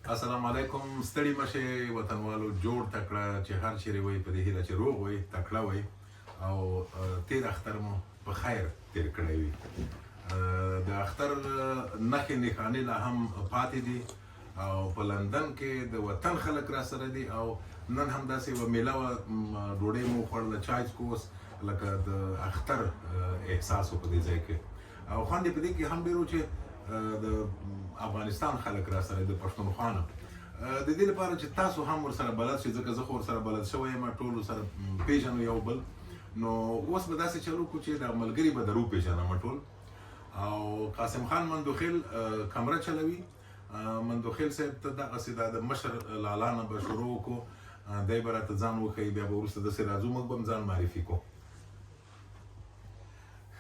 السلام علیکم. ستړي مشه وطنوالو، جوړ تکړه چې هر چیرې وي په دې هیله چې روغ وي، تکړه وي او تیر اختر مو په خیر تیر کړی وي. د اختر نښې نښانې لا هم پاتې دي او په لندن کې د وطن خلک را سره دي او نن هم داسې یوه میله وه، ډوډۍ مو خوړله، چای څکوس، لکه د اختر احساس و په دې ځای کې. او خوند یې په دې کې هم ډېر و چې د افغانستان خلک را سره د پښتونخوا نه، د دې لپاره چې تاسو هم ورسره بلد شئ، ځکه زه خو ورسره بلد شوی یم، ټول ورسره پېژنو یو بل. نو اوس به داسې چلو کړو چې د ملګري به در وپېژنم ټول. او قاسم خان مندوخیل کمره چلوي. مندوخیل صاحب ته دغسې د مشر لالا نه به شروع وکړو، دی به راته ځان وښیي، بیا به وروسته داسې راځو، موږ به هم ځان معرفي کړو.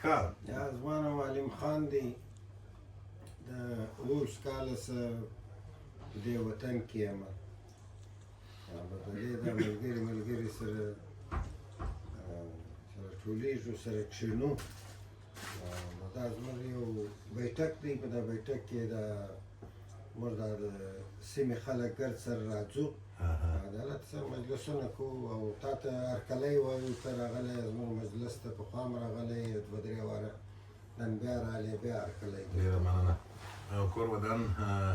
ښه، زما نوم علیم خان دی، د 20 کاله څه په دې وطن کې یم. په دې د ملګري سره ټولیږو، سره کښېنو. نو دا زموږ یو بیټک دی، په دا بیټک کې د موږ د سیمې خلک ګرد سره راځو، عدالت سره مجلسونه کوو. او تا ته هرکلی وایو، ته راغلی زموږ مجلس ته، پخوا هم راغلی 2-3 واره، نن بیا راغلی، بیا هرکلی. ډېره مننه. کور ودان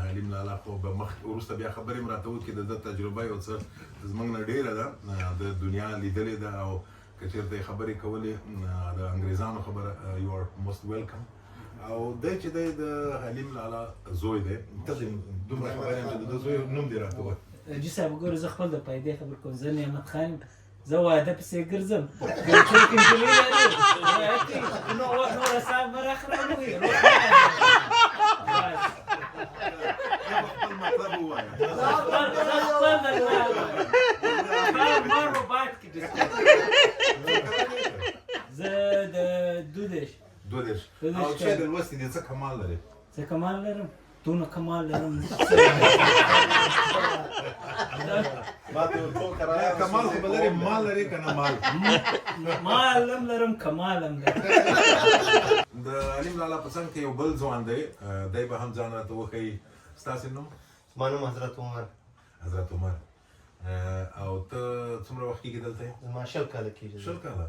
حلیم لالا خو به مخکې وروسته بیا خبرې م راته وکړي، د ده تجربه یو څه زموږ نه ډېره ده، د دنیا لیدلې ده، او که چېرته یې خبرې کولې د انګریزانو خبره، یو آر موست ویلکم. او دی چې دی د حلیم لالا زوی دی، ته دومره خبر یم چې د ده زوی نوم دې راته ووایه. جي صاحب وګوره، زه خپل د پیدې خبر کوم، زه نعمت خان یم، زه واده پسې ګرځم، څوک نجلۍ لري نوره صاحب به راخرابوي. زه د 22 او چې د لوستي دي څه کمال لري؟ څه کمال لرم؟ دونه کمال لرم. کمال خو به لري، مال لري که نه مال؟ مال هم لرم، کمال هم لرم. د علیم لالا په څنګ کې یو بل ځوان دی، دی به هم ځان راته وښیي. ستاسې نوم؟ زما نوم حضرت عمر. حضرت عمر. او ته څومره وخت کېږي دلته یې؟ زما 20 کاله کېږي. 20 کاله؟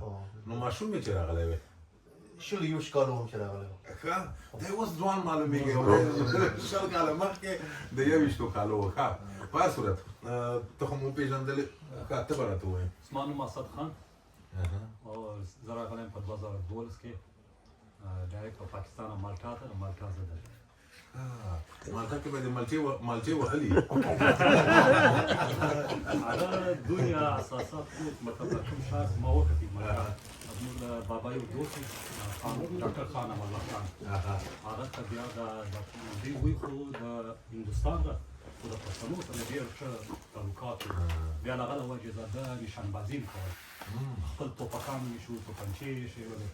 نو ماشوم یې چې راغلی وی؟ 21 کاله وم چې راغلی وم. ښه، دی اوس ځوان معلومېږي، 20 کاله مخکې د 21 کالو و. ښه، په هر صورت ته خو مو وپېژندلې، ښه ته به راته ووایې. زما نوم اسد خان او زه راغلی یم په 2012 کې ډایرکټ په پاکستان او مالټا ته، مالټا زه ده. مالټا کې به د مالټې وهلي. هغه دوی اساسات مطلب کوم ښار ما وکتې، مالټا زموږ د بابا یو دوست ډاکټر خان امان الله خان، هغه ته بیا د دوی وی خو د هندوستان ده، خو د پښتنو سره ډېر ښه تعلقات وو. بیا له هغه د وجې زه د نشانبازي م کول، خپل توپکان ویشو، توپنچې یې ایښولې،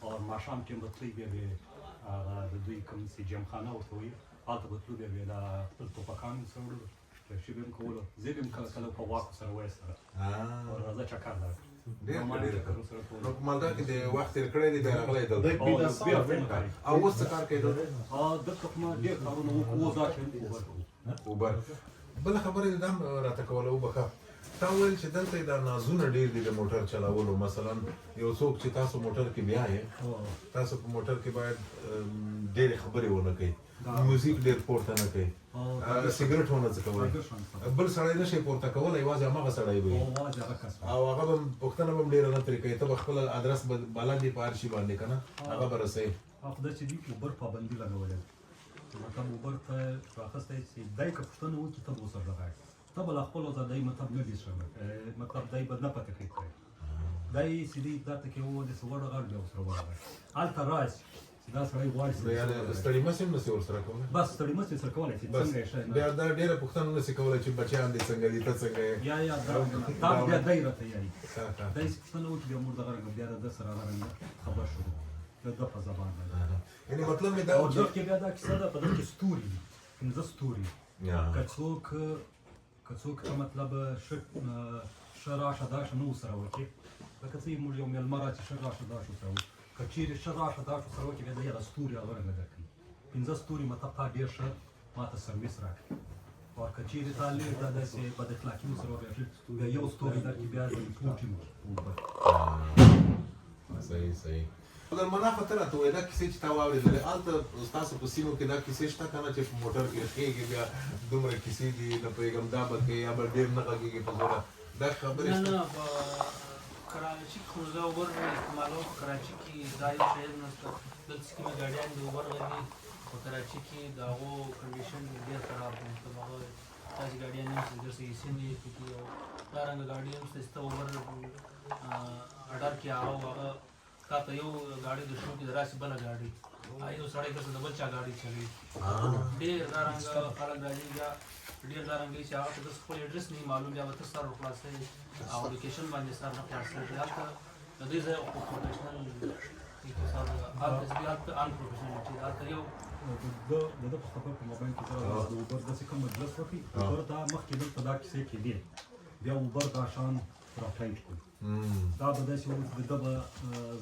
او ماښام کې به تلئ، بیا به هغه د دوی کوم چې جمخانه ورته وایي، هلته به تلو، بیا به یې د خپل توپکان ورسره وړلو، شی به یې م کولو. زه به م کله کله په واک ورسره وایستله، راځه چکر لا کړه. ډېر ښه، ډېر ښه. نو په مالټا کې د وخت تېر کړی دی، بیا راغلی دلته. او اوس څه کار کوې دلته؟ دلته خو ما ډېر کارونه وکړو، اوس دا چې اوبر کوو. اوبر. بله خبره دې دا هم راته کوله، وبخښه، تا وویل چې دلته یې دا نازونه ډېر دي د موټر چلولو. مثلا یو څوک چې تاسو موټر کې بیایې، تاسو په موټر کې باید ډېرې خبرې ونه کوئ، موزیک ډېر پورته نه کوئ، سګرټ ونه څکوئ، بل سړی نه شئ پورته کولی، یوازې هماغه سړی به وي، او هغه به پوښتنه به هم ډېره نه ترې کوي. ته به خپل ادرس به بلد یې په هر شي باندې که نه، هغه به رسوي. خدای چې دوی اوبر پابندي لګولې، مطلب اوبر ته راخستی چې دی که پوښتنه وکړي ته به ورسره غږ، ته به له خپلو ځای مطلب نه دي شوی، مطلب دی به نه په تکلیف کوي، دی سیدی درته کې ووایي چې وړه غږ بیا ورسره ورغی، هلته راشي چې دا سړی غواړي ستړي مه سي هم نسي ورسره کولی، بس ستړي مه سي ورسره کولی چې څنګه یې ښه. بیا دا ډېره پوښتنه نسي کولی چې بچیان دې څنګه دي، ته څنګه یې، یا دا بیا دی راته یایي، دی چې پوښتنه وکړي بیا موږ دغه رنګه بیا د ده سره هغه رنګه خبر شروع د ده په زبان باندې. یعنې مطلب مې دا او دغه کې بیا دا کیسه ده، په دغه کې ستوري دي، 15 ستوري. که څوک ته مطلب ښه راشه داشه نه ورسره وکړي، لکه څه موږ یو مېلمه راشي ښه راشه داشه ورسره وکړي، که چیرې ښه راشه داشه ورسره وکړي، بیا د یې د ستوري هغه رنګه درکوي. 15 ستوري مطلب تا ډېر ښه ما ته سرویس راکړي، او که چیرې تا لږ دا داسې بد اخلاقي ورسره وبهېږي بیا یو ستوری درکړي بیا د ریپورټینګ صحیح اگر منافع ته راته وایي دا کیسې چې تا واورېدلې هلته ستاسو په سیمو کې دا کیسې شته که نه چې په موټر کې خېږي بیا دومره کیسې دي نه پوهېږم دا به کوې یا به ډېر نه غږېږي په زوره دا خبرې شته نه په کراچي کې خو زه اوبر استعمالوم په کراچي کې دا یو شی نشته دلته کې مې ګاډیان د اوبر غږي په کراچي کې د هغو کنډیشن ډېر خراب دی مطلب هغه داسې ګاډیان نه شته درسه ایسي نه یې پکې او دارنګه ګاډي هم شته چې ته اوبر اډر کې هغه تا ته یو ګاډي د شو کې د راسي بله ګاډي یو سړی درته د بل چا ګاډي چلوي ډېر دارنګه خلک راځي بیا ډېر دارنګه چې هغه ته د خپل اډرس نه معلوم بیا به ته سر خلاصوي او لوکیشن باندې سر نه خلاصوي هلته د دې ځای خو پروفیشنل هلته ان پروفیشنل هلته یو د ده په خبر په موبایل کې سره د اوبر داسې کوم مجلس وکړي اوبر دا مخکې دلته دا کیسې کېدې بیا اوبر دا شان راټایټ کړي دا به داسې و چې ده به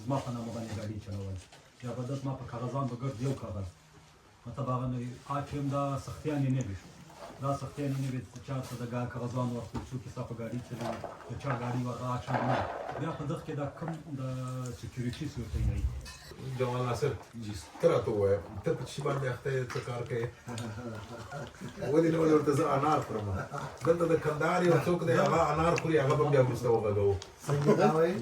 زما په نامه باندې ګاډي چلول یا به ده زما په کاغذان به ګرد یو کاغذ مطلب هغه نه وي چې هم دا سختیانې نه وي دا سختیانې نه وي چې چا ته د کاغذان ورکړي څوک یې ستا په ګاډي چلوي د چا ګاډي ورته اچوي نه بیا په دغه کې دا کم د سکیورټي صورتۍ نه وي جمال ناصر ته راته ووایه ته په شي باندې اخته یې څه کار کوې ولې نه ولې ورته زه انار خورم دلته د کندهار یو څوک دی هغه انار خوري هغه به بیا وروسته وغږوو څنګه دا وایي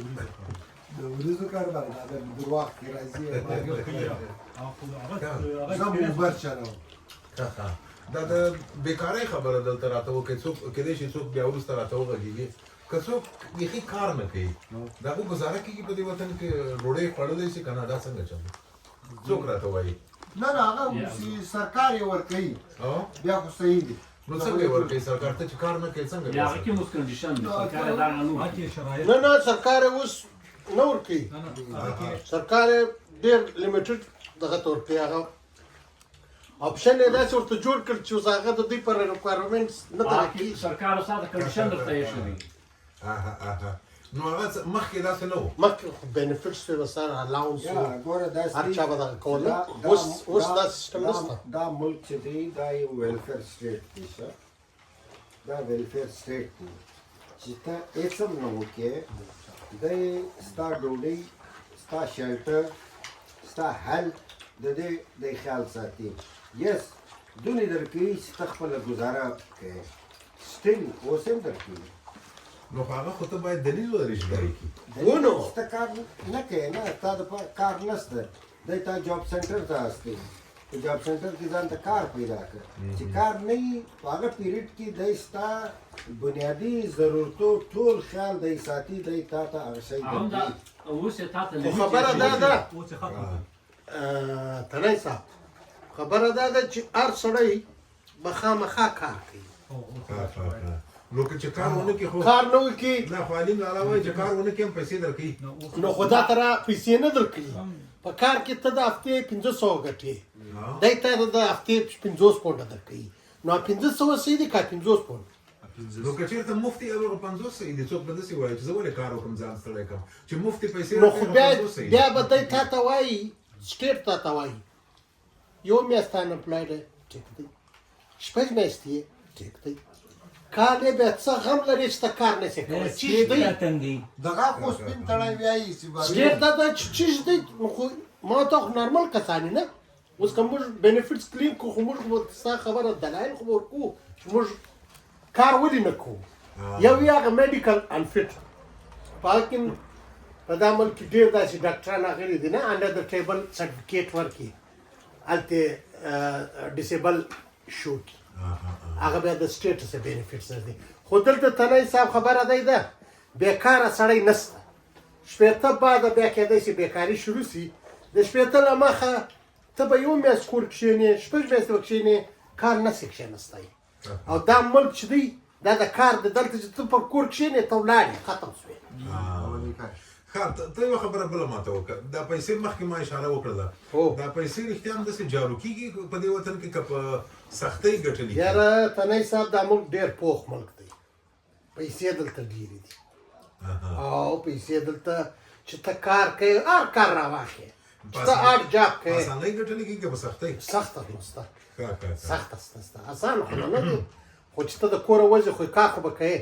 د وریځو کار باندې دا درواغ کې راځي زه موبر چلوم دا د بیکارۍ خبره دلته راته وکړې څوک کېدای شي څوک بیا وروسته راته وغږېږي که څوک بیخي کار نه کوي د هغو ګزاره کېږي په دې وطن کې ډوډۍ خوړلی شي که نه دا څنګه چل څوک راته وایي نه هغه سرکار یې ورکوي بیا خو صحیح دي نو څنګه یې ورکوي سرکار ته چې کار نه کوي څنګه نه سرکار یې اوس نه ورکوي سرکار یې ډېر لیمیټډ دغه ته ورکوي هغه آپشن یې داسې ورته جوړ کړ چې اوس هغه د دوی پر ریکوایرمنټس نه دغه کېږي سرکار اوس دا کنډیشن درته ایښی دی نو هغه مخکې داسې نه و مخکې خو بینیفټس وې ورسره الاونس و ګوره هر چا به دغه کوله اوس دا سیسټم نشته دا ملک چې دی دا یو ویلفیر سټیټ دی ښه دا ویلفیر سټیټ دی چې ته هېڅ هم نه وکړې دی ستا ډوډۍ ستا شلټر ستا هیلث د دې د خیال ساتي یس دونې درکوي چې ته خپله ګزاره کوې سټیل اوس هم درکوي نو هغه خو ته باید دلیل ولري چې دا یې کړي ونو ته کار نه کوې نه تا د کار نشته دی تا جاب سینټر ته هستی په جاب سینټر کې ځان ته کار پیدا کړ چې کار نه وي په هغه پیریډ کې دی ستا بنیادي ضرورتو ټول خیال دی ساتي دی تا ته هغه شی درکوي اوس یې تا ته خو خبره دا ده اوس یې ختم تنی صاحب خبره دا ده چې هر سړی به خامخا کار کوي نو که چې کار ونه کړي خو کار نه وکړي نه خو علیم لالا وایي چې کار ونه کړي هم پیسې درکوي نو خو دا ته را پیسې نه درکوي په کار کې ته د هفتې 500 ګټې دی ته د هفتې 50 پونډه درکوي نو 500 صحیح دي که 50 پونډ نو که چېرته مفتي هغه 50 صحیح دي څوک به داسې وایي چې زه ولې کار وکړم ځان ستړی کړم چې مفتي پیسې نو خو بیا به دی تا ته وایي سټیټ تا ته وایي یو میاشت انپلایډ دی ټیک دی شپږ میاشتې یې ټیک دی کار یې بیا څه غم لري چې ته کار نه شې کولی چیز دی دغه خو سپین تړی وایي چې سټیټ دا ده چې چیز دی خو ما ته خو نارمل کسان نه اوس که موږ بینیفټس کلیم کړو خو موږ به ستا خبره دلایل خو به ورکوو چې موږ کار ولې نه کوو یو یې هغه میډیکل انفټ په هغه کې په دا ملک کې ډېر داسې ډاکټران راغلي دي نه انډر د ټیبل سرټیفیکیټ ورکړي هلته ډسیبل شو کړي هغه بیا د سټیټس بینیفټس نه دي خو دلته تنی صاحب خبره دی ده بېکاره سړی نشته شپېته بعده بیا کېدی شي بېکاري شروع شي د شپېته له مخه ته به یو میاشت کور کښېنې شپږ میاشتې به کښېنې کار نشي کښېنستی او دا ملک چې دی دا د کار د دلته چې ته په کور کښېنې ته ولاړې ختم شوې ته یوه خبره بله ماته وکړه دا پیسې مخکې ما اشاره وکړله دا پیسې رښتیا هم داسې جارو کېږي په دې وطن کې که په سختۍ ګټلي یاره تنی صاحب دا ملک ډېر پوخ ملک دی پیسې دلته ډېرې دي او پیسې دلته چې ته کار کوې هر کار راواخلې چې ته هر جاب کوې په اسانۍ ګټلې کېږي که په سختۍ سخته نشته سخته شته اسانه خو نه دي خو چې ته د کوره وځې خو کار خو به کوې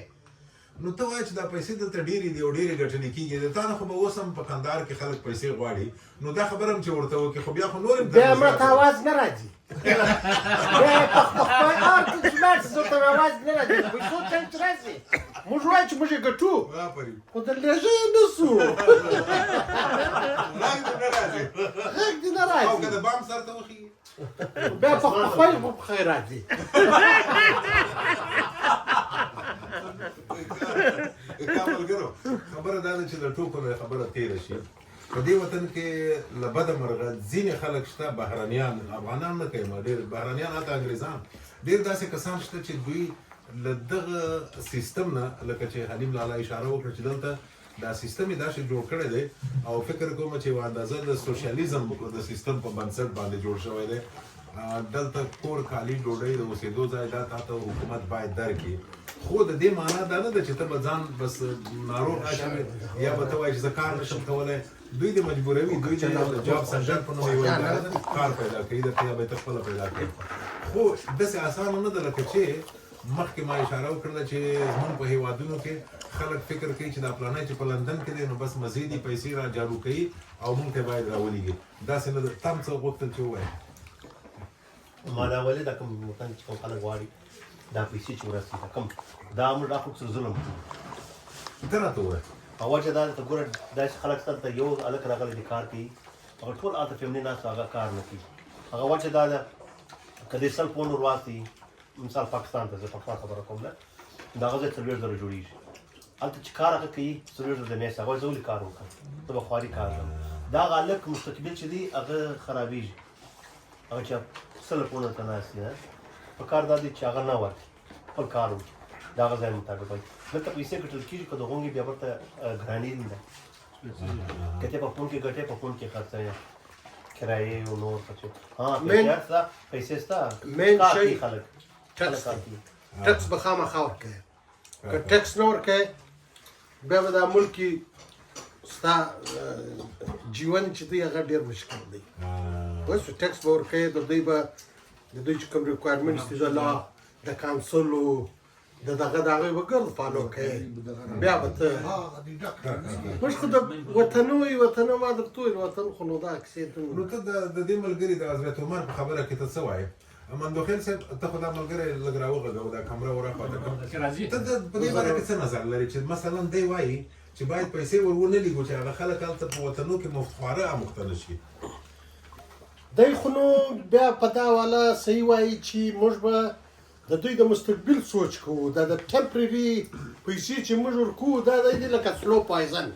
نو ته وایې چې دا پیسې دلته ډېرې دي او ډېرې ګټلې کېږي د تا نه خو به اوس هم په کندهار کې خلک پیسې غواړي نو دا خبره هم چې ورته وکړي خو بیا خو نور هم بیا مړه ته اواز نه راځي بیا په خپل ارت چې لاړ شي زه ته اواز نه راځي د پیسو چل چې راځي موږ وایو چې موږ یې ګټو آفرین خو د لېږه یې نه سو غږ دې نه راځي غږ دې نه او راځي که د بام سر ته وخېږي بیا په خپل په خیر راځي ملګرو خبره دا ده چې د ټوکو نه خبره تېره شي په دې وطن کې له بده مرغه ځینې خلک شته بهرنیان افغانان نه کوي ډېر بهرنیان حتی انګریزان ډېر داسې کسان شته چې دوی له دغه سیستم نه لکه چې حلیم لالا اشاره وکړه چې دلته دا سیستم یې داسې جوړ کړی دی او فکر کوم چې یوه اندازه د سوشیالیزم د سیستم په بنسټ باندې جوړ شوی دی دلته کور کالي ډوډۍ د اوسېدو ځای دا تا ته حکومت باید درکړي خو د دې معنا دا نه ده چې ته به ځان بس ناروغ اچوې یا به ته وایې چې زه کار نشم کولی دوی د مجبوروي دوی د جاب سنټر په نوم یوه اداره ده کار پیدا کوي درته یا به یې ته خپله پیدا کوي خو داسې اسانه نه ده لکه چې مخکې ما اشاره وکړله چې زموږ په هېوادونو کې خلک فکر کوي چې دا پلانی چې په لندن کې دی نو بس مزیدي پیسې را جارو کوي او موږ ته باید راولېږي داسې نه ده تا هم څه غوښتل چې ووایې ما دا ولې دا کوم وطن چې کوم خلک غواړي دا پیسې چې ورسي دا کوم دا موږ دا خو څه ظلم ته راته ووایه او وجه دا ته ګوره داسې خلک شته ته یو هلک راغلی دی کار کوي هغه ټول هلته فیملي ناست هغه کار نه کوي هغه وجه دا ده که دې 100 پونډ ورواستي مثال پاکستان ته زه پښتو خبره کوم نه د هغه ځای 40,000 جوړېږي هلته چې کار هغه کوي 40,000 د میاشتې هغه زه ولې کار وکړم ته به خواري کار کوم دا هغه هلک مستقبل چې دی هغه خرابېږي هغه چې 100 پونډ ته ناست دی په کار دا دی چې هغه نه ورکړي خپل کار وکړي د هغه ځای مطابق وایي دلته پیسې ګټل کېږي که د غونګې بیا ورته ګرانې دي ده که ته په فون کې ګټې په فون کې خرڅوې کرایې او نور څه پیسې شته مین کار شی کوي خلک ټکس ټکس به خامخا ورکوې که ټکس نه ورکوې بیا به دا ملکي ستا جیون چې دی هغه ډېر مشکل دی بس ټکس به ورکوې د دوی به د دوی چې کوم ریکوایرمنټس دي د لا د کانسلو د دغه د هغوی به ګرد فالو کوې بیا به ته موږ خو د وطنو ما درته وویل وطن خو نو دا کیسې نو ته د دې ملګري د حضرت عمر په خبره کې ته څه وایې مندوخیل صاحب ته خو دا ملګری لږ راوغږوه دا کمره وراخواته کړه ته په دې باره کې څه نظر لرې چې مثلا دی وایي چې باید پیسې ور ونه لېږو چې هغه خلک هلته په وطنو کې مفتخواره اموخته نه شي دی خو نو بیا په دا والا صحیح وایي چې موږ به د دوی د مستقبل سوچ کوو دا د ټمپرري پیسې چې موږ ورکوو دا دی لکه سلو پایزن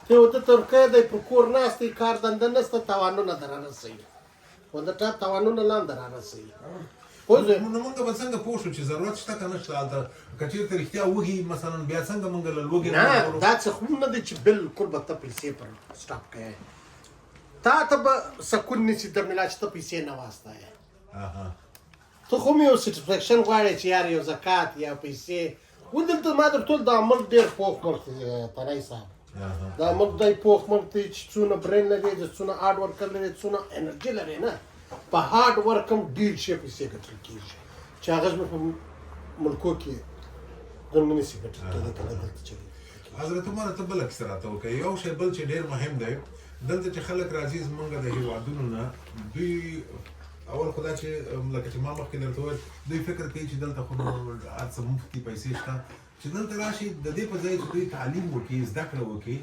ته ورته ورکوې دی په کور ناست دی کار دنده نشته تاوانونه در رارسوي خو د چا تاوانونه لاندې رارسوي نو موږ به څنګه پوه شو چې ضرورت شته که نه شته هلته که چېرته رښتیا وږي مثلا بیا څنګه موږ له لوږې نه دا څه خو نه دی چې بالکل به ته پیسې پر سټاپ کوې تا ته به سکون نیسي در ملا چې ته پیسې نه واستایې ته خو مې یو سټسفیکشن غواړې چې یار یو زکات یا پیسې ودلته ما درته ویل دا ملک ډېر پوخ ملک دی تنی صاحب دا ملک دی پوخ ملک دی چې څونه برین لري د څونه هارډ ورکر لري څونه انرژي لري نه په هارډ ورک هم ډېر شی پیسې ګټل کېږي چې هغه زموږ په ملکو کې ګڼ نشي ګټل کېدی که نه دلته چلېږي حضرت عمر ته بله کیسه راته وکړئ یو شی بل چې ډېر مهم دی دلته چې خلک راځي زموږ د هېوادونو نه دوی اول خو دا چې لکه چې ما مخکې درته وویل دوی فکر کوي چې دلته خو هر څه مفتي پیسې شته چې دلته راشي د دې په ځای چې دوی تعلیم وکړي زده کړه وکړي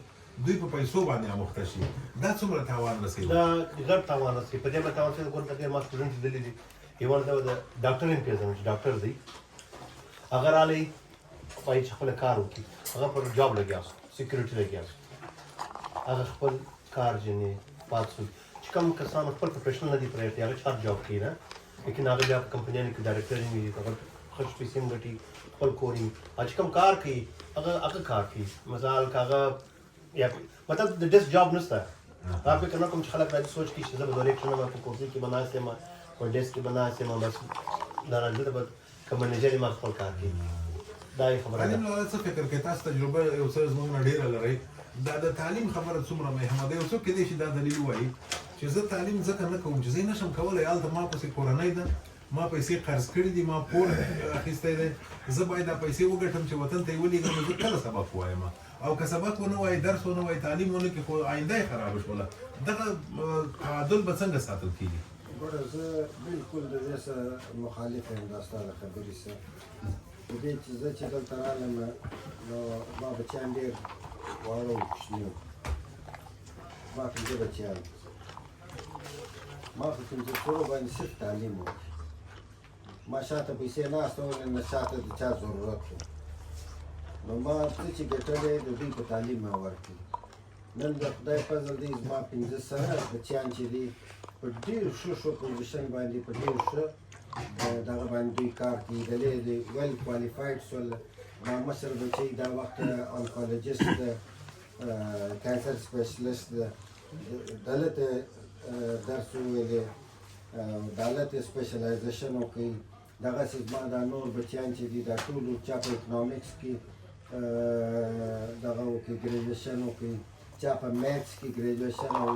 دوی په پیسو باندې اموخته شي دا څومره تاوان رسوي دا غټ تاوان رسوي په دې به تاوان چې ګوره ډېر ما سټوډنټ لیدلي دي یو ورته د ډاکټر ان پیژنم چې ډاکټر دی هغه رالی وایي چې خپل کار وکړي هغه پر جاب لګیا سکیورټي لګیا هغه خپل کار جنې پات شو چې کوم کسان خپل پروفیشنل نه دي پرېږدي هغه چار جاب کوي نه لیکن هغه بیا په کمپنیانو کې ډایرکټر وي هغه خرچ پیسې هم ګټي خپل کور یې چې کوم کار کوي هغه کار کوي مثال که هغه یا مطلب د ډیسک جاب نشته هغه فکر نه کوم چې خلک باید سوچ کړي چې زه به ډایرکټر یم په کرسي کې به ناست یم په ډیسک کې به ناست یم بس دا راځي ته به که منیجر یم خپل کار کوي دا یې خبره ده څه فکر کوي تاسو تجربه یو څه زموږ نه ډېره لرئ دا د تعلیم خبره څومره مهمه ده یو څوک کېدای شي دا دلیل ووایي چې زه تعلیم ځکه نه کوم چې زه یې نشم کولی هلته ما پسې کورنۍ ده ما پیسې قرض کړي دي ما پور اخیستی دی زه باید دا پیسې وګټم چې وطن ته یې ولېږم نو زه کله سبق ووایم او که سبق ونه وایي درس ونه وایي تعلیم ونه کړي خو آینده یې خرابه شوله دغه تعادل به څنګه ساتل کېږي ګوره زه بالکل د دې سره مخالف یم دا ستا د خبرې سره د دې چې زه چې دلته رالم نو ما بچیان ډېر واړه وو کوچني وو ما 5 بچیان ما په 5 کورو باندې صرف تعلیم وکړ ما شاته پیسې نه استولې نه شاته د چا ضرورت و نو ما څه چې ګټلې د دوی په تعلیم مې ورکړي نن د خدای فضل دی زما 15 سره بچیان چې دي په ډېر ښه پوزیشن باندې په ډېر ښه دغه باندې دوی کار کوي دلې د ویل کوالیفاید شول ما مشر بچی دا وخت انکولوجیست کانسر سپیشلیست دلته درس ویلې دلته سپیشلایزیشن وکړي دغسې زما دا نور بچیان چې دي دا ټولو چا په اکنامکس کې دغه وکړي ګریجویشن وکړي چا په میتھس کې ګریجویشن او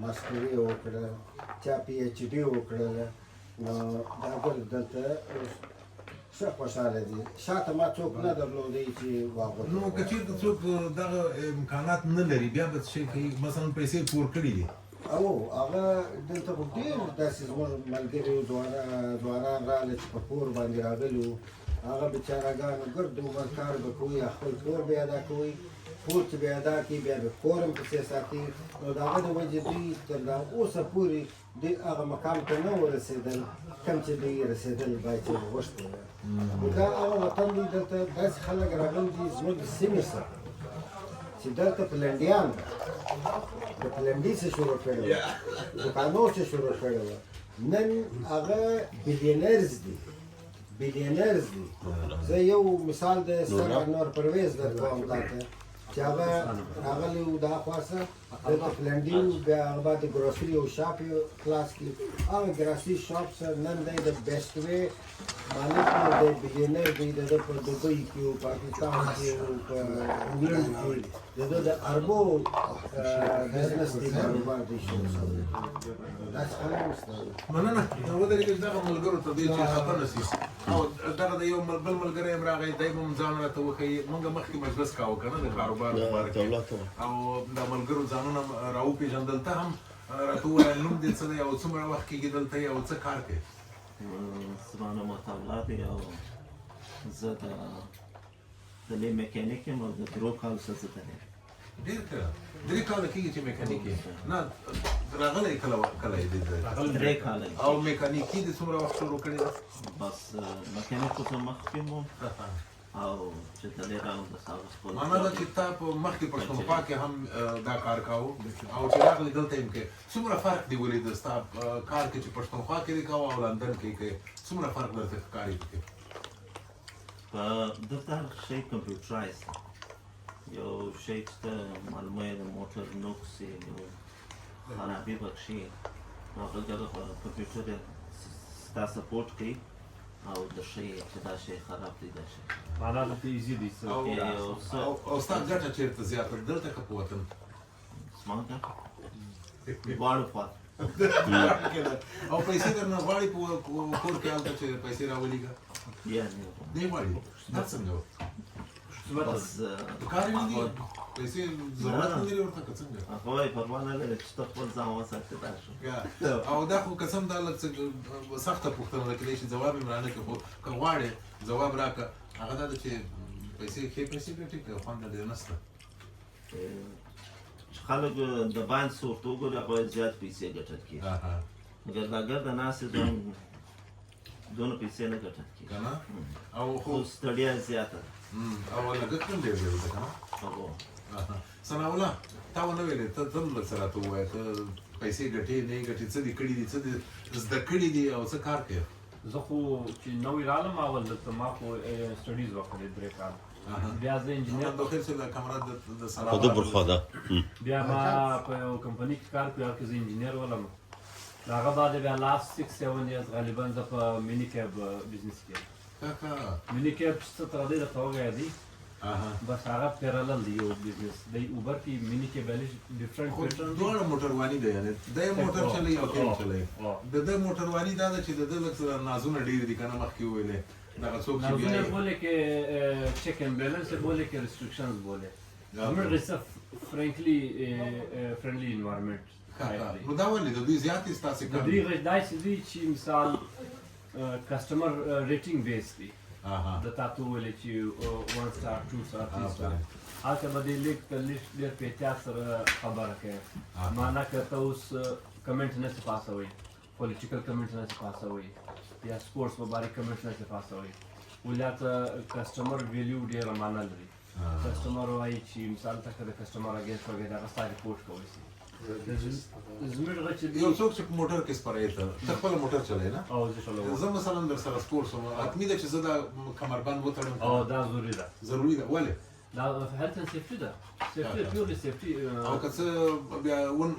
ماسټري وکړه چا پی ایچ ډي وکړله نو دا ګل دلته ښه خوشحاله دي شاته ما څوک نه درلودی چې واغوت نو که چېرته څوک دغه امکانات نه لري بیا به څه شی کوي مثلا پیسې پور کړي دي او هغه دلته خو ډېر داسې زموږ ملګري ځوانان راغله چې په کور باندې راغلي وو هغه بېچارهګانو ګرد عمر کار به کوي خپل کور به ادا کوي کور چې به ادا کړي بیا به کور هم پسې ساتي نو د هغه د وجې دوی تر دا اوسه پورې دوی هغه مقام ته نه ورسېدل کوم چې دوی رسېدل باید چې غوښتي نو دا هغه وطن دی دلته داسې خلک راغلي دي زموږ د سیمې سره چې دلته پلنډیان د پلنډي څه شروع کړې وه دوکانو څه شروع کړې وه نن هغه بیلینرز دي زه یو مثال د سر انور پرویز درکوم تاته چې هغه راغلی و دا خواڅه دلته پلنډي و بیا هغه بعد د ګروسري او شاپ یې خلاص کړي هغه ګروسري شاپ سره نن دی د بیسټ وی مالک دی بیلینر دی د ده په دوبۍ کې و پاکستان کې و په انګلند کې د ده د اربو بزنس دی کاروبار دی شروع شوی داسې خلک هم شته مننه ودرېږه دغه ملګرو ته دی چې خفه نه شي او دغه د یو بل ملګری هم راغی دی به هم ځان راته وښیي مونږ مخکې مجلس کاوه که نه د کاروبار لپاره کې او د ملګرو ځانونه راوپېژندل ته هم راته ووایه نوم دې څه دی او څومره وخت کېږي دلته یې او څه کار کوې زما نوم عطاالله دی او زه د دلې میکانیک یم او د 3 کالو څخه زه دلې ډېر ښه 3 کاله کېږي چې میکانیک یې نه راغلی کله یې دی 3 کاله او میکانیکي دې څومره وخت شروع کړې ده بس میکانیکو ته مخکې مو او چې دلې راغلم د ساوس په معنا دا چې تا په مخکې پښتونخوا کې هم دا کار کاوه او چې راغلی دلته هم کې څومره فرق دی ولیده ستا کار کې چې پښتونخوا کې دې کاوه او لندن کې کوې څومره فرق درته ښکاري پکې دلته هر شی کمپیوټرایز دی یو شی چې ته معلومه یې د موټر نقص یې یو خرابي پکښې هغه دغه کمپیوټر ستا سپورټ کوي او د شی چې دا شی خراب دی دا شی معنا دلته ایزي دی او ستا ګټه چېرته زیاته دلته که په وطن زما ګټه دواړو خواته او پیسې درنه غواړي په کور کې هلته چې پیسې راولېږه یا نه غواړي دا څنګه بس کار یې نه دي پیسې ضرورت نه لري ورته که څنګه هغه وایي پروا نه لري چې ته خپل ځان وساتې دا شو او دا خو قسم دا لږ څه سخته پوښتنه ده کېدای شي ځواب یې رانه کړي خو که غواړې ځواب راکړه هغه دا ده چې پیسې ښې پیسې ګټي که خوند ډېر نشته خلک د باندې څه ورته وګوري هغه باید زیات پیسې ګټل کېږي مګر دا ګرده ناستې ځان دونه پیسې نه ګټل کېږي که نه او خو ستړیا زیاته ده او لګښت هم ډېر دی ورته که نه ثناء الله تا ونه ویلې ته تل لږ څه راته ووایه ته پیسې ګټې نه یې ګټې څه دې کړي دي څه دې زده کړي دي او څه کار کوې زه خو چې نوی رالم اول دلته ما خو سټډیز وکړې 3 کال بیا زه انجینر بخیر چې د کامرا د سلام بیا ما په یو کمپنۍ کې کار کوي هغه زه انجینر ولم هغه بعد بیا لاست 6-7 ایرز غالبا زه په مینی کیب بزنس کې مینی کیب څه تر دې ته وګورئ بس هغه پیرالل دی یو بزنس دی اوبر کې مینی کې ویلې ډیفرنٹ خو دواړه موټرواني دی یعنی د موټر چلی او تیم چلی د موټرواني دا ده چې د لږ نازونه ډیر دي کنه مخکې ویلې دغه څوک چې نازونه بوله کې چیک اینڈ بیلنس بوله کې ریسټریکشنز بوله زموږ ریسف فرینکلی فرندلی انوایرنمنت نو دا ولې د دوی زیاتې ستاسې د دوی غږ داسې دی چې مثال کسټمر ریټینګ بیس دی د تاسو ولې چې 1 سٹار 2 سٹار 3 سٹار هلته به دې لیک ته لیست ډېر په احتیاط سره خبره کوي معنا که ته اوس کمنټ نه سې پاسوئ پولیټیکل کمنټ نه سې پاسوئ یا سپورټس په باره کمنټ نه سې پاسوئ ولې هلته کسټمر ویلیو ډېره معنا لري کسټمر وایي چې مثال ته که د کسټمر اګینسټ وغیره هغه ستا ریپورټ کولی شي زموږ غږ چې یو څوک چې په موټر کې سپری ته خپل موټر چلای نه او زه چلوم زه مثلا در سره سپورټس وم حتمي ده چې زه دا کمربند وتړم او دا ضروري ده ضروري ده ولې دا هیلث اند سیفټي ده سیفټي پیورلی سیفټي او که څه بیا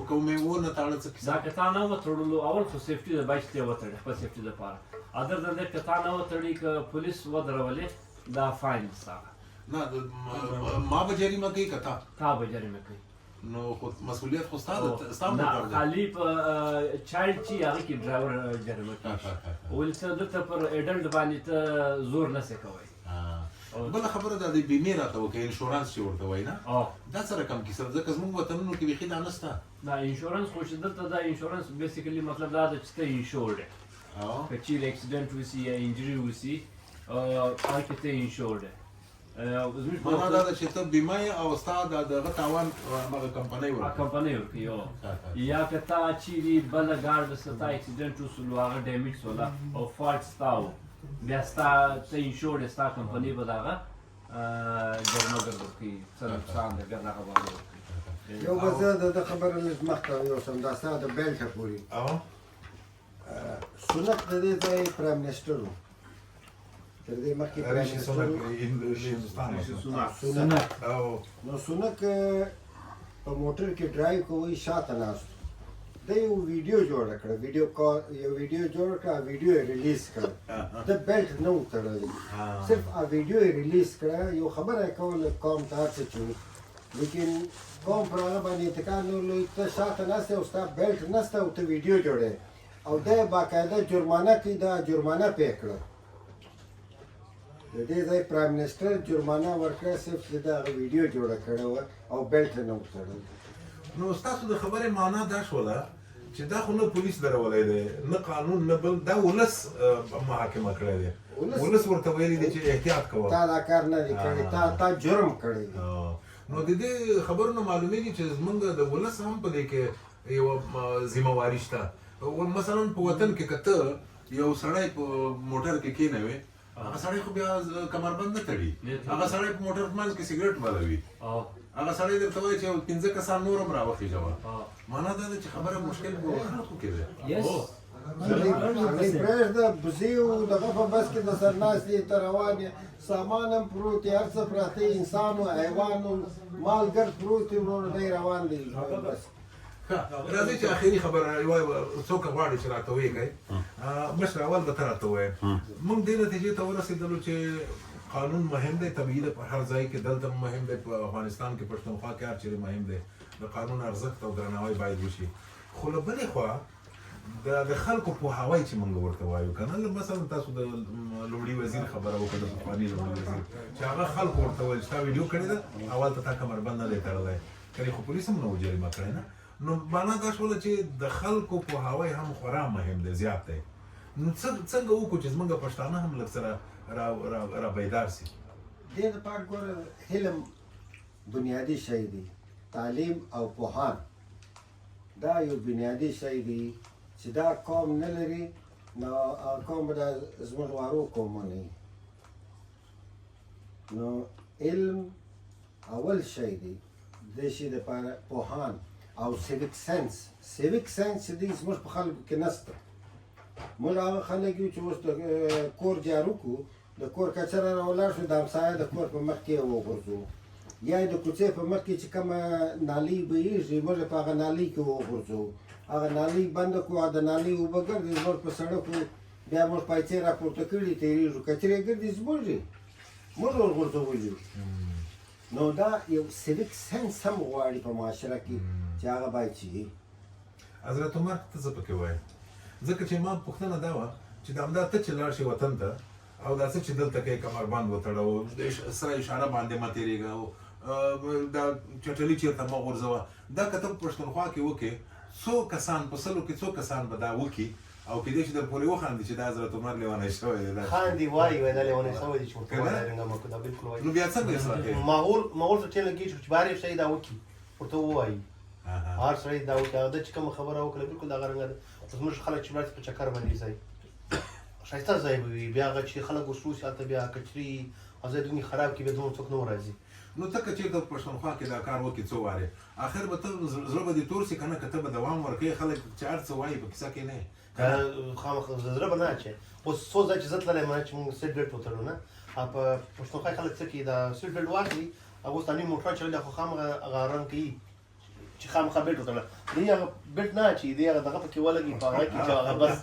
کومې ونه تاړه څه دا که تا نه وتړلو اول خو سیفټي ده باید چې یې وتړې خپل سیفټي دپاره ادر دن دیټ که تا نه وتړي که پولیس ودرولې دا فاین ستا نه ما به جریمه کوي که تا به جریمه کوي نو خو مسؤلیت خو ستا موټر دی خالي په چایلډ چې هغه کې ډرایور جریمه کېږي ولې ته دلته پر ایډلټ باندې ته زور نه سې کوی بله خبره ده د بیمې راته وکړي انشورانس چې ورته وایي نه دا څه رقم کیسه ده ځکه زموږ وطنونو کې بیخي دا نشته دا انشورانس خو چې دلته دا انشورانس بیسیکلي مطلب دا ده چې ته انشورډ یې که چیرې اکسیډنټ وسي یا انجري وسي هغه کې ته انشورډ یې معنا دا ده چې ته بیمه یې او ستا دغه تاوان هغه کمپنۍ ورکوي کمپنۍ ورکوي یا که تا چیرې بله ګاډ ستا اکسیډنټ وسولو هغه ډیمیج سوله او فالټ ستا و بیا ستا ته انشورډ ستا کمپنۍ به د هغه جرمه درکوي څه نقصان دی ګر هغه باندې ورکوي یو به زه د خبره لږ مخته یوسم دا ستا د بیلټه پورې سنت د دې ځای پرایم منسټر و تر دې مخکې پرایم سنت نو سنک په موټر کې ډرایو کوي شاته ناست د یو ویډیو جوړه کړه یو ویډیو جوړ کړه ویډیو یې ریلیز کړه د بیلټ نه و تړلی صرف ویډیو یې ریلیز کړه یو خبره یې کوله قوم ته هر څه چې لیکن قوم پر هغه باندې اعتقاد نه لري ته شاته ناست او ستا بیلټ نشته او ته ویډیو جوړې او دی باقاعده جرمانه کوي دا جرمانه پې کړه د دې ځای پرایم منسټر جرمانه ورکړه صرف چې د هغه ویډیو جوړه کړې وه او بیلټ نه و تړلی نو ستاسو د خبرې معنا دا شوله چې دا خو نه پولیس درولی دی نه قانون نه بل دا ولس محاکمه کړی دی ولس ورته ویلی دی چې احتیاط کوه تا دا کار نه دی کړی تا جرم کړی نو د دې خبرو نه معلومیږي چې زمونږ د ولس هم په دې کې یوه ذمهواري شته مثلا په وطن کې که ته یو سړی په موټر کې کېنوې هغه سړی خو بیا کمربند نه تړي هغه سړی په موټر په منځ کې سګرټ بلوي هغه سړی درته وایي چې 15 کسان نور هم راوخېږه معنا دا ده چې خبره مشکل په خلکو کې ده پرېږده بزي و دغه په بس کې د سرناستې ته روان یې سامان هم پروت یې هر څه پراته انسان و حیوان و مالګر پروت یې ورور دی روان دی بس راځئ چې اخري خبره څوک غواړي چې راته ویږئ مشر اول به ته راته ووایې موږ دې نتیجې ته ورسېدلو چې قانون مهم دی طبیعي ده په هر ځای کې دلته مهم دی په افغانستان کې پښتونخوا کې هر چیرې مهم دی د قانون ارزښت او درناوی باید وشي خو له بلې خوا د خلکو پوهاوی چې موږ ورته وایو که نه مثلا تاسو د لومړي وزیر خبره وکړه د پخواني لومړي وزیر چې هغه خلکو ورته ویل چې تا ویډیو کړې ده اول ته تا کمربند نه دی تړلی کنې خو پولیس هم نه و جریمه کړی نه نو معنا دا شوله چې د خلکو پوهاوی هم خورا مهم دی زیات دی نو څنګه وکړو چې زموږ پښتانه هم لږ سره را بیدار سي دې دپاره ګوره علم بنیادي شی دی تعلیم او پوهان دا یو بنیادي شی دی چې دا قوم نه لري نو قوم به دا زموږ وارو قومونه وي نو علم اول شی دی دې شي دپاره پوهان او سیویک سنس چې دی زموږ په خلکو کې نشته موږ هغه خلک یو چې اوس د کور جارو کړو د کور کچه را راولاړ شو د همسایه د کور په مخ کې یې وغورځو یا د کوڅې په مخ کې چې کومه نالۍ بهیږي موږ په هغه نالۍ کې وغورځو هغه نالۍ بنده کړو د نالۍ اوبه ګرځي زموږ په سړکو بیا موږ پایڅې راپورته کړي تېرېږو کچرې ګرځي زموږ موږ ورغورځولي نو دا یو سیویک سنس هم غواړي په معاشره کې چې هغه باید چې وي. حضرت عمر ته څه پکې وایي؟ ځکه چې ما پوښتنه دا وه چې دا همدا ته چې لاړ شې وطن ته او دا څه چې دلته کوې کمربند وتړه او سره اشاره باندې مه تېرېږه او دا چټلي چېرته مه غورځوه. دا که ته په پښتونخوا کې وکړې څو کسان په سلو کې څو کسان به دا وکړي او کېدای شي در پورې وخاندي چې دا حضرت عمر لیونی شوی دی. خاندي وایي دا لیونی شوی دی چې ورته وایي رنګه مکو دا بالکل وایي. نو بیا څنګه اصلاح کوي؟ ماحول ته ټیل لګېږي چې بار یو شی دا وکړي ورته ووایي هر سړی دا وکړي هغه چې کومه خبره وکړه بالکل دغه رنګه ده. زموږ خلک چې ولاړ په چکر باندې ځي ښایسته ځای به وي بیا هغه چې خلک وسوس هلته بیا کچري او ځای دونې خراب کړي بیا دومره څوک نه ورځي. نو ته که چېرته په پښتونخوا کې دا کار وکړې څو وارې اخر به ته زړه به دې تور سي که نه که ته به دوام ورکوې خلک چې هر څه وایي په کیسه کې نه خامخا زړه به نه اچي. اوس څو ځای چې زه تللی یم چې موږ سیټ بیلټ وتړو نه په پښتونخوا کې خلک څه کوي دا سیټ بیلټ واخلي هغه اوس تاني موټر چلوي خو خامخا هغه رنګ کوي چې خامخا بیلټ وتړله دی هغه بیلټ نه اچي دی هغه دغه پکې ولګي په هغه کې چې هغه بس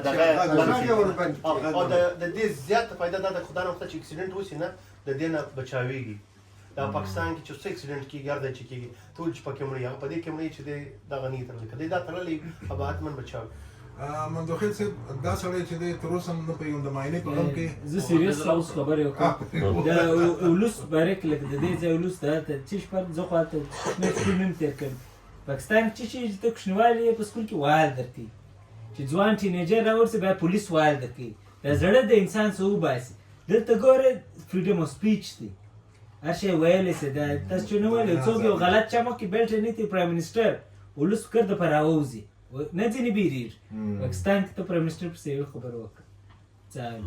دغه او د دې زیاته فایده دا ده خدا نه وخته چې اکسیډنټ وشي نه د دې نه بچاویږي. دا پاکستان کې چې څه اکسیډنټ کېږي هر ځای چې کېږي ټول چې پکې مړي هغه په دې کې مړي چې دی دغه نه یې تړلی که دی دا تړلی به حتما بچاو. منظور صاحب دا سړی چې دی تر اوسه هم نه پوهېږم د معاینې په غم کې زه سیریس اوس خبرې وکړم د اولوس باره کې لکه د دې ځای اولوس دا چې شپه زه خو هلته مې سکول مې هم تېر کړی پاکستان کې چې ته کوچنیوالي یې په سکول کې وایل درکوي چې ځوان ټینیجر راورسي بیا پولیس وایل درکوي دا زړه د انسان څه وباسي. دلته ګوره فریډم اف سپیچ دی هر شی ویلی سي دا تاسو چې نه ویلی څوک یو غلط چم وکړي بیلټ یې نه کړي پرایم منسټر اولوس فکر دپاره راووځي نه ځینې بیریږي. پاکستان کې ته پرایم منسټر پسې یوه خبره وکړه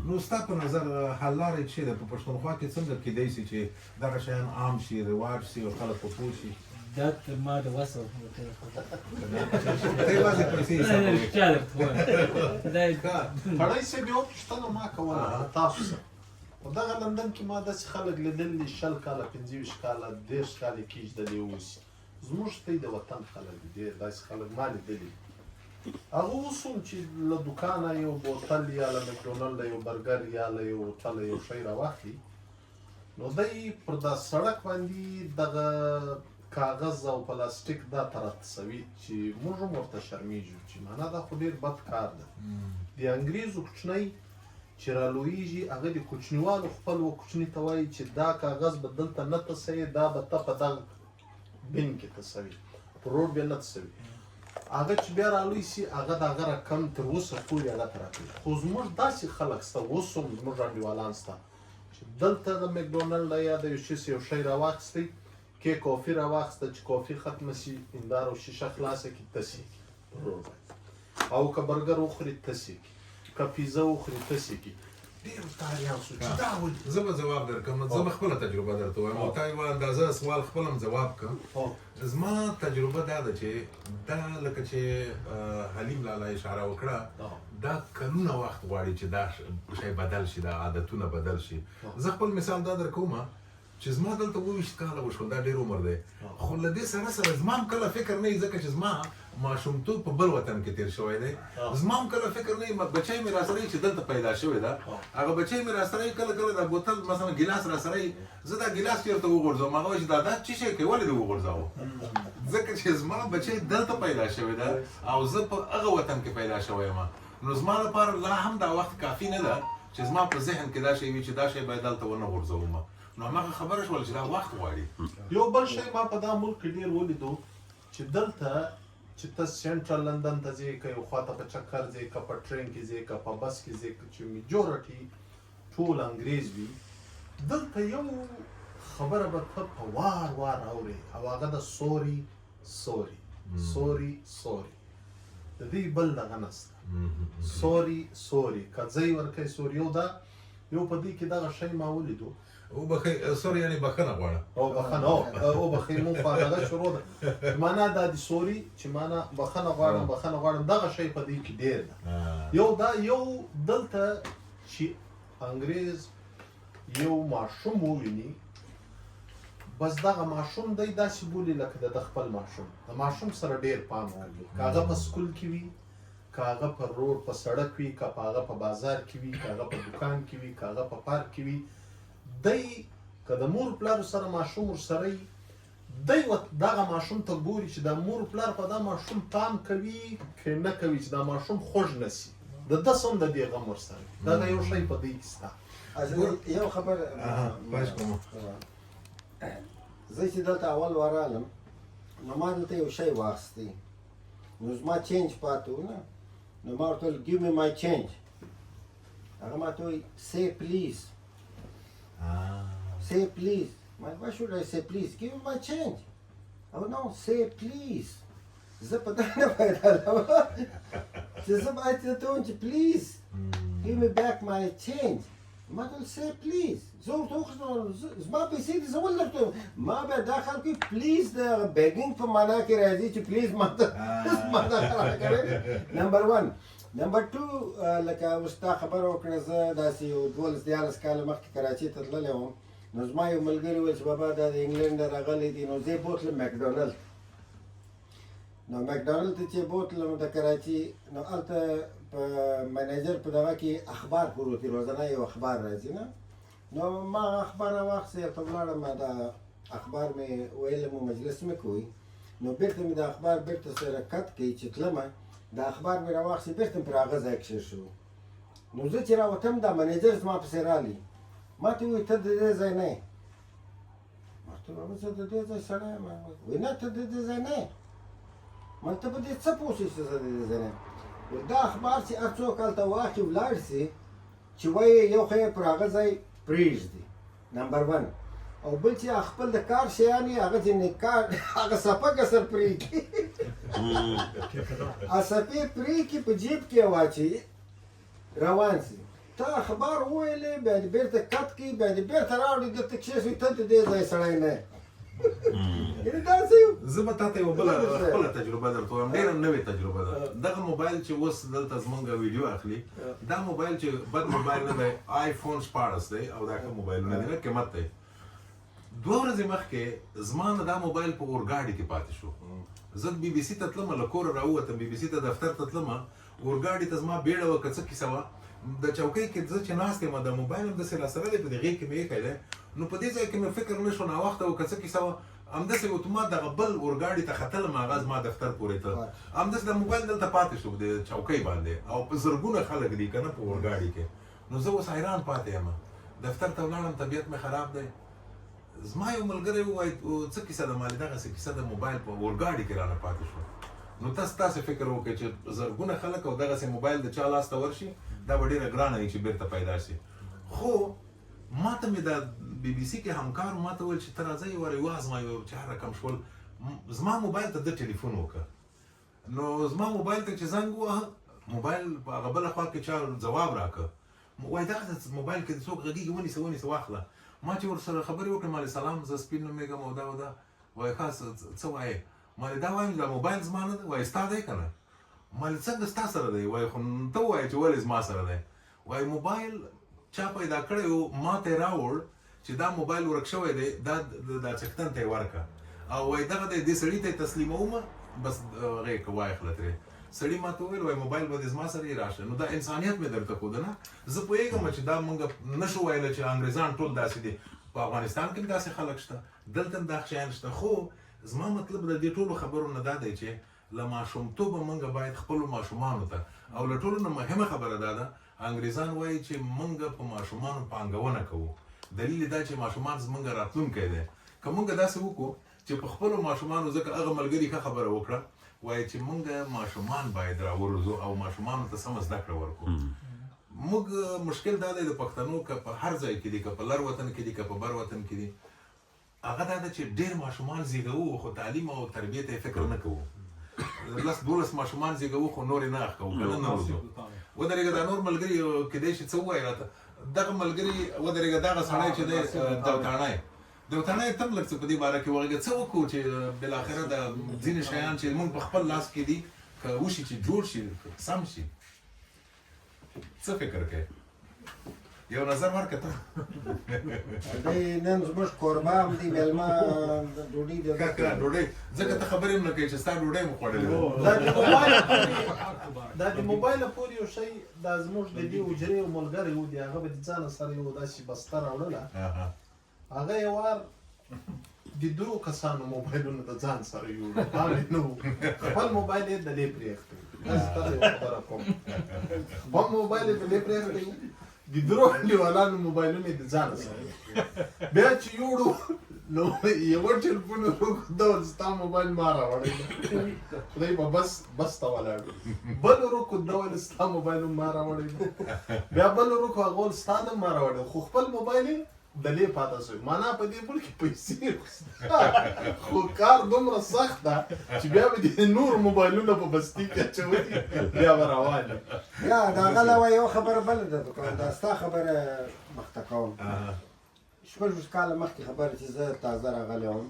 نو ستا په نظر حل لارې څه ده په پښتونخوا کې څنګه کېدای شي چې دغه شیان عام شي رواج شي او خلک په پوه شي؟ دا تر ما د وسه ته یوازې پیسې حساب کوې. پړی صاحب یوه پوښتنه ما کوله تاسو څخه په دغه لندن کې ما داسې خلک لیدلي 20 کاله 25 کاله 30 کاله کېږدلي اوسي زموږ ته د وطن خلک دي ډېر داسې خلک ما لیدلي هغه اوس هم چې له دوکانه یو بوتل یا له مکډونالډه یو برګر یا له یو هوټله یو شی راواخلي نو دی پر دا سړک باندې دغه کاغذ او پلاستیک دا ترتسوي چې موږ هم ورته شرمېږو چې معنا دا خو ډېر بد کار ده. د انګریزو کوچنی چې رالویږي هغه د کوچنیوالو خپل و کوچني ته وایي چې دا کاغذ به دلته نه تسوي دا به ته په دغه بین کې تسوي په روډ بیا نه تسوي هغه چې بیا رالوی سي هغه د هغه رقم تر اوسه پورې هغه ته راکوي. خو زموږ داسې خلک شته اوس هم زموږ انډیوالان شته چې دلته د مکډونالډ یا د یو شی راواخیستی کې کافي راواخیسته چې کافي ختمه سي هنداره او شیشه خلاصه کړي تسې کړي په روډ باندې او که برګر وخوري تسې کړي که پیزا وخوري تسې کړي ډېر تاریان شو چې دا ولې. زه به ځواب درکړم زه به خپله تجربه درته وایم او تا یوه اندازه سوال خپل هم ځواب کړم. زما تجربه دا ده چې دا لکه چې حلیم لالا اشاره وکړه دا کلونه وخت غواړي چې دا شی بدل شي دا عادتونه بدل شي. زه خپل مثال دا درکوم چې زما دلته 22 کاله وشول دا ډېر عمر دی خو له دې سره زما هم کله فکر نه وي ځکه چې زما ماشومتوب په بل وطن کې تېر شوی دی زما هم کله فکر نه وي بچی مې راسره چې دلته پیدا شوی ده هغه بچی مې راسره کله کله دا بوتل مثلا ګیلاس راسره زه دا ګیلاس چېرته وغورځوم هغه وایي چې دا څه شی کوي ولې دې وغورځاوه ځکه چې زما بچی دلته پیدا شوی ده او زه په هغه وطن کې پیدا شوی یم نو زما لپاره لا هم دا وخت کافي نه ده چې زما په ذهن کې دا شی وي چې دا شی باید دلته ونه غورځوم نو هماغه خبره شوله چې دا وخت غواړي. یو بل شی ما په دا ملک کې ډېر ولیدو چې دلته چې ته سینټرل لندن ته ځې که یو خواته په چکر ځې که په ټرین کې ځې که په بس کې ځې چې میجورټي ټول انګریز وي دلته یو خبره به ته په وار وار اورې او هغه د سوري سوري سوري سوري د دې بل دغه نسته سوري سوري که ځای ورکوي سوري یو دا یو په دې کې دغه شی ما ولیدو وبخښئ سوري یعنې بښنه غواړه او بښنه وبښئ مونږ په هغه شروع ده معنا دا د سوري چې معنا بښنه غواړم دغه شی په دې کې ډېر ده یو دا یو دلته چې انګریز یو ماشوم وویني بس دغه ماشوم دی داسې بولي لکه د خپل ماشوم د ماشوم سره ډېر پام وکړي که هغه په سکول کې وي که هغه په روډ په سړک وي که هغه په بازار کې وي که هغه په دوکان کې وي که هغه په پارک کې وي دی که د مور پلار سره ماشوم ورسره وي دی دغه ماشوم ته ګوري چې د مور پلار په دا ماشوم پام کوي که نه کوي چې دا ماشوم خوږ نه سي د ده هم د دې غم ورسره وي دغه یو شی په دوی کې شته یو خبر زه چې دلته اول ورغلم نو ما دلته یو شی واخیستی نو زما چینج پاتې و نه نو ما ورته ویل ګیو مې مای چینج هغه ما ته وایي say please say please why should I say please give me my change oh no say please زه په دا نه پوهېدلم چې زه باید ورته ووایم چې please give me back my change ما ته ویل say please زه ورته وخوځم زما پیسې دي زه ولې درته وایم ما بیا دا خلک وایي پلیز د بیګینګ په معنا کې راځي چې پلیز ما ته معنا راکوي نمبر 1 نمبر 2 لکه اوس تا خبره وکړه زه داسې یو 12-13 کاله مخکې کراچۍ ته تللی وم نو زما یو ملګري وویل چې بابا دا د انګلینډ نه راغلی دي نو زه یې بوتلم مکډونلډ نو مکډونلډ ته چې بوتلم د کراچۍ نو هلته په منیجر په دغه کې اخبار پروت دي روزانه یو اخبار راځي نه نو ما اخبار راواخیستی هلته ولاړم دا اخبار مې ویلم مجلس مې کوي نو بېرته مې د اخبار بېرته سره کت کوي چې تلمه د اخبار مې راواخیستې بېرته مې پر هغه ځای کښېښود نو زه چې راوتم دا منیجر زما پسې رالي ما ته ووایي ته د دې ځای نه یې ما ورته وویل زه د دې ځای سړی یم وایي نه ته د دې ځای نه یې ما ته په دې څه پوه شوې چې زه د دې ځای نه یم وایي دا اخبار چې هر څوک هلته واخلي ولاړ سي چې وایي یو خو یې پر هغه ځای پرېږدي نمبر 1 او بل چې خپل د کار شیان یې هغه ځینې کار هغه صفه کسر پرېږدي صفې پرېږدي په جیب کې واچوي روان سي ته اخبار وویلې بیا دې بېرته کت کړي بیا دې بېرته راوړي درته کښېښوي ته د دې ځای سړی نه یې یعنې داسې زه به تا ته یوه بله خپله تجربه درته وایم ډېره نوې تجربه ده دغه موبایل چې اوس دلته زمونږ ویډیو اخلي دا موبایل چې بد موبایل نه دی آیفون 14 دی او دا ښه موبایلونه دي نه قیمت دی 2 ورځې مخکې زما نه دا موبایل په اورګاډي کې پاتې شو زه بي بي سي ته تلم له کوره راووتم بي بي سي ته دفتر ته تلم اورګاډي ته زما بیړه وه که څه کیسه وه د چوکۍ کې زه چې ناست یم د موبایل هم داسې راسره دی په دې غېږ کې مې ایښی دی نو په دې ځای کې مې فکر نه شو ناوخته و که څه کیسه وه همداسې اتومات دغه بل اورګاډي ته ختلم هغه زما دفتر پورې ته همداسې د موبایل دلته پاتې شو د چوکۍ باندې او په زرګونه خلک دي که نه په اورګاډي کې نو زه اوس حیران پاتې یم دفتر ته ولاړم طبیعت مې خراب دی زما یو ملګری ووایي څه کیسه ده مالې دغسې کیسه د موبایل په اورګاډي کې رانه پاتې شو نو تاسې فکر وکړئ چې زرګونه خلک او دغسې موبایل د چا لاس ته ورشي دا به ډېره ګرانه وي چې بېرته پیدا شي خو ما ته مې د بي بي سي کې همکار ما ته وویل چې ته راځه یو وار یو زما یو چا رقم شول زما موبایل ته ده ټلیفون وکړه نو زما موبایل ته چې زنګ ووهه موبایل په هغه بله خوا کې چا ځواب راکړه وایي دغه موبایل کې څوک غږېږي ونیسه واخله ما چې ورسره خبرې وکړې مالې سلام زه سپین نومېږم او دا او دا وایي ښه څه وایې مالې دا وایم دا موبایل زما نه دی وایي ستا دی که نه مالې څنګه ستا سره دی وایي خو ته ووایې چې ولې زما سره دی وایي موبایل چا پیدا کړی و ما ته یې راوړ چې دا موبایل ورک شوی دی دا څښتن ته یې ورکړه او وایي دغه دی دې سړي ته یې تسلیمومه بس هغې که واخله ترې سړي ما ته وویل وایي موبایل به دې زما سره یې راشه نو دا انسانیت مې درته ښوده نه زه پوهېږم چې دا موږ نه شو ویلی چې انګریزان ټول داسې دي په افغانستان کې هم داسې خلک شته دلته هم دا شیان شته خو زما مطلب د دې ټولو خبرو نه دا دی چې له ماشومتوبه موږ باید خپلو ماشومانو ته او له ټولو نه مهمه خبره دا ده انګریزان وایي چې موږ په ماشومانو پانګونه کوو دلیل دا چې ماشومان زموږ راتلونکی دی که موږ داسې وکړو چې په خپلو ماشومانو ځکه هغه ملګري ښه خبره وکړه وایي چې موږ ماشومان باید راوروزو او ماشومانو ته سمه زده کړه ورکړو موږ مشکل دا دی د پښتنو که په هر ځای کې دي که په لر وطن کې دي که په بر وطن کې دي هغه دا ده چې ډېر ماشومان زیږوو خو تعلیم او تربیې ته یې فکر نه کوو 10-12 ماشومان زیږوو خو نور یې نه اخکوو که نه نه روزو ودرېږه دا نور ملګري کیدای شي څه ووایي راته دغه ملګري ودرېږه دغه سړی چې دی دوتاڼی دوتاڼی ته هم لږ څه په دې باره کې وغږېږه څه وکړو چې بالاخره د ځینې شیان چې موږ په خپل لاس کې دي که وشي چې جوړ شي سم شي څه فکر کوې یو نظر ورکړه ته دی نن زموږ کوربه هم دی مېلمه ډوډۍ ډوډۍ ځکه ته خبرې هم نه کوې چې ستا ډوډۍ مو خوړلې دا د موبایل پورې یو شی دا زموږ د دې حجرې یو ملګری و د هغه به د ځانه سره یو داسې بسته راوړله هغه یو وار د درو کسانو موبایلونه د ځان سره یوړل حال یې نه و خپل موبایل یې دلې پرېښتی داسې ته یوه خبره کوم خپل موبایل یې دلې پرېښتی د درو انډیوالانو موبایلونه یې د ځانه سره بیا چې یوړو نو یوه ټلیفون ورکوده ستا موبایل ما راوړی خدای به بس ته ولاړو بل ورکوده ویل ستا موبایل هم ما راوړی بیا بل ورکو هغه ویل ستا هم ما راوړی خو خپل موبایل یې دلې پاته سوی معنا په دې پول کې پیسې خو کار دومره سخت ده چې بیا به د نور موبایلونه په بستي کې اچولي بیا به روان وي یا د هغه علاوه یو خبره بله ده دا ستا خبره مخته کوم شپږ کاله مخکې خبره چې زه تازه راغلی وم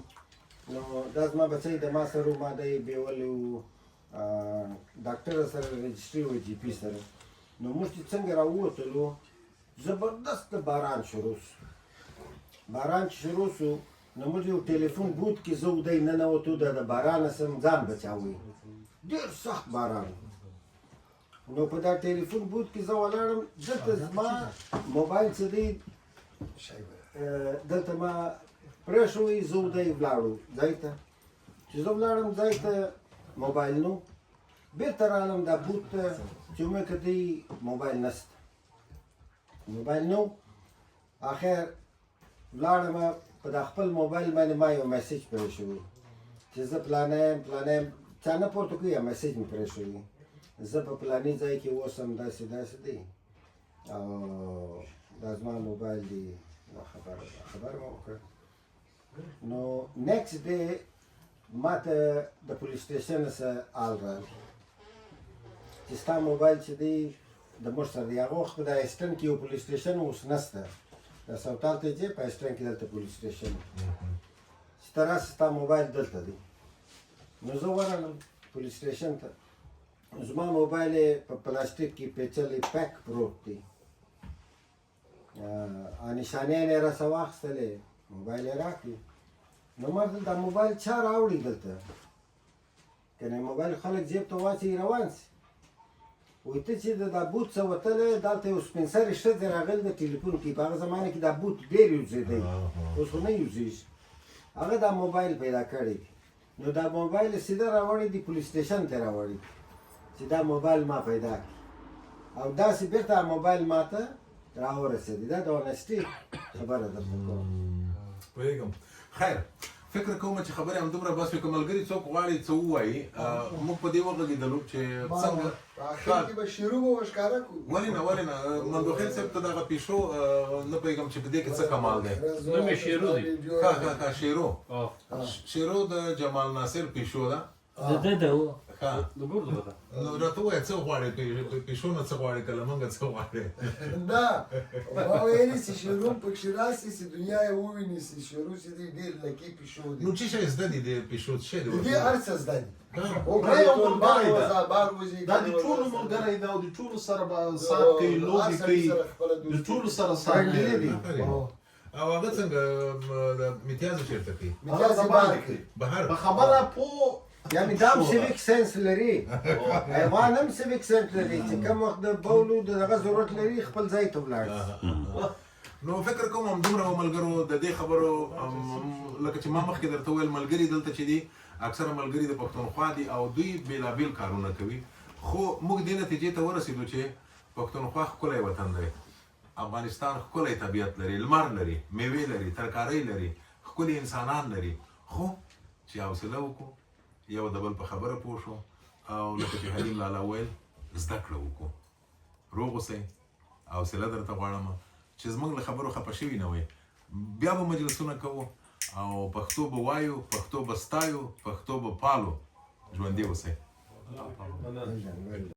نو دا زما بچی د ما سره ما دی بیولی وو ډاکټر سره رجسټري و جي پي سره نو موږ چې څنګه راووتلو زبردست باران شروع سو باران چې شروع سو نو موږ یو ټلیفون بوت کې زه ودی ننوتو د بارانه سم ځان بچاوی ډېر سخت باران نو په دا ټلیفون بوت کې زه ولاړم دلته زما موبایل چې دی دلته ما پرېښوی زه ودی ولاړو ځای ته چې زه ولاړم ځای ته موبایل نو بېرته رالم دا بوت ته چې ومې کتئ موبایل نشته موبایل نو آخر ولاړم په دا خپل موبایل باندې ما یو میسیج پرېښوی چې زه پلانی یم چا نه پورته کړي یا میسیج مې پرېښوی زه په پلاني ځای کې اوسم داسې داسې دی او دا زما موبایل دی خبر مو وکړ نو نیکسټ ډے ما ته د پولیس سټیشن څخه آل راغی چې ستا موبایل چې دی د موږ سره دی هغه وخت په دا ایسټرن کې یو پولیس سټیشن اوس نشته دا سوتال ته ځې په ایسټرن کې دلته پولیس سټیشن چې ته راسې ستا موبایل دلته دی نو زه ورغلم پولیس سټیشن ته زما موبایل یې په پلاستیک کې پیچلی پیک پروت دی نشانیان یې راسه واخیستلې موبایل یې راکړي نو ما ورته دا موبایل چا راوړي دلته کنه موبایل خلک جیب ته واچوي روان سي وایي ته چې دا بوت څه وتلی دلته یو سپین سرې ښځې راغلي د ټلیفون کې په هغه زمانه کې دا بوت ډېر یوزېدی اوس خو نه یوزېږي هغه دا موبایل پیدا کړی دی نو دا موبایل یې سیده راوړی دی پولیس سټیشن ته راوړی چې دا موبایل ما پیدا کړي او داسې بېرته موبایل ما ته راورسېدی دا د اونسټي خبره ده پوهېږم خیر فکر کوم چې خبرې همدومره بس وي که ملګري څوک غواړي څه ووایي موږ په دې وغږېدلو چې څنګه اخر کې به شروع به ښکاره کړو ولې نه مندوخیل صاحب ته دغه پیشو نه پوهېږم چې په دې کې څه کمال دی نوم یې شیرو دی ښه شیرو د جمال ناصر پیشو ده د ده و د ګور ده نو راته ووایه څه غواړې پیشو نه څه غواړې که له موږ څه غواړې نه ما ویلي چې شروع پکښې راسي چې دنیا یې وویني چې شروع چې دی ډېر لکي پیشو دی نو څه شی زده دي د پیشو څه شی دی دې هر څه زده دي دا یو ملګری ده دا د ټولو ملګری ده او د ټولو سره به سات کوي لوبې کوي د ټولو سره سات کوي او هغه څنګه د امتیازو چېرته کوي مجازي بار کوي بهر په خبره پوه یعنې دا هم سیویک ساینس لري حیوان هم سیویک ساینس لري چې کوم وخت د بولو د دغه ضرورت لري خپل ځای ته ولاړ نو فکر کوم همدومره ملګرو د دې خبرو لکه چې ما مخکې درته وویل ملګري دلته چې دي اکثره ملګري د پښتونخوا دي او دوی بېلابېل کارونه کوي خو موږ دې نتیجې ته ورسېدو چې پښتونخوا ښکلی وطن دی افغانستان ښکلی طبیعت لري لمر لري میوې لري ترکارۍ لري ښکلي انسانان لري خو چې حوصله وکړو یو د بل په خبره پوه شو او لکه چې حلیم لالا ویل زده کړه وکړو روغ اوسئ حوصله درته غواړم چې زموږ له خبرو خفه شوي نه وئ بیا به مجلسونه کوو او پښتو به وایو پښتو به ستایو پښتو به پالو ژوندي اوسئ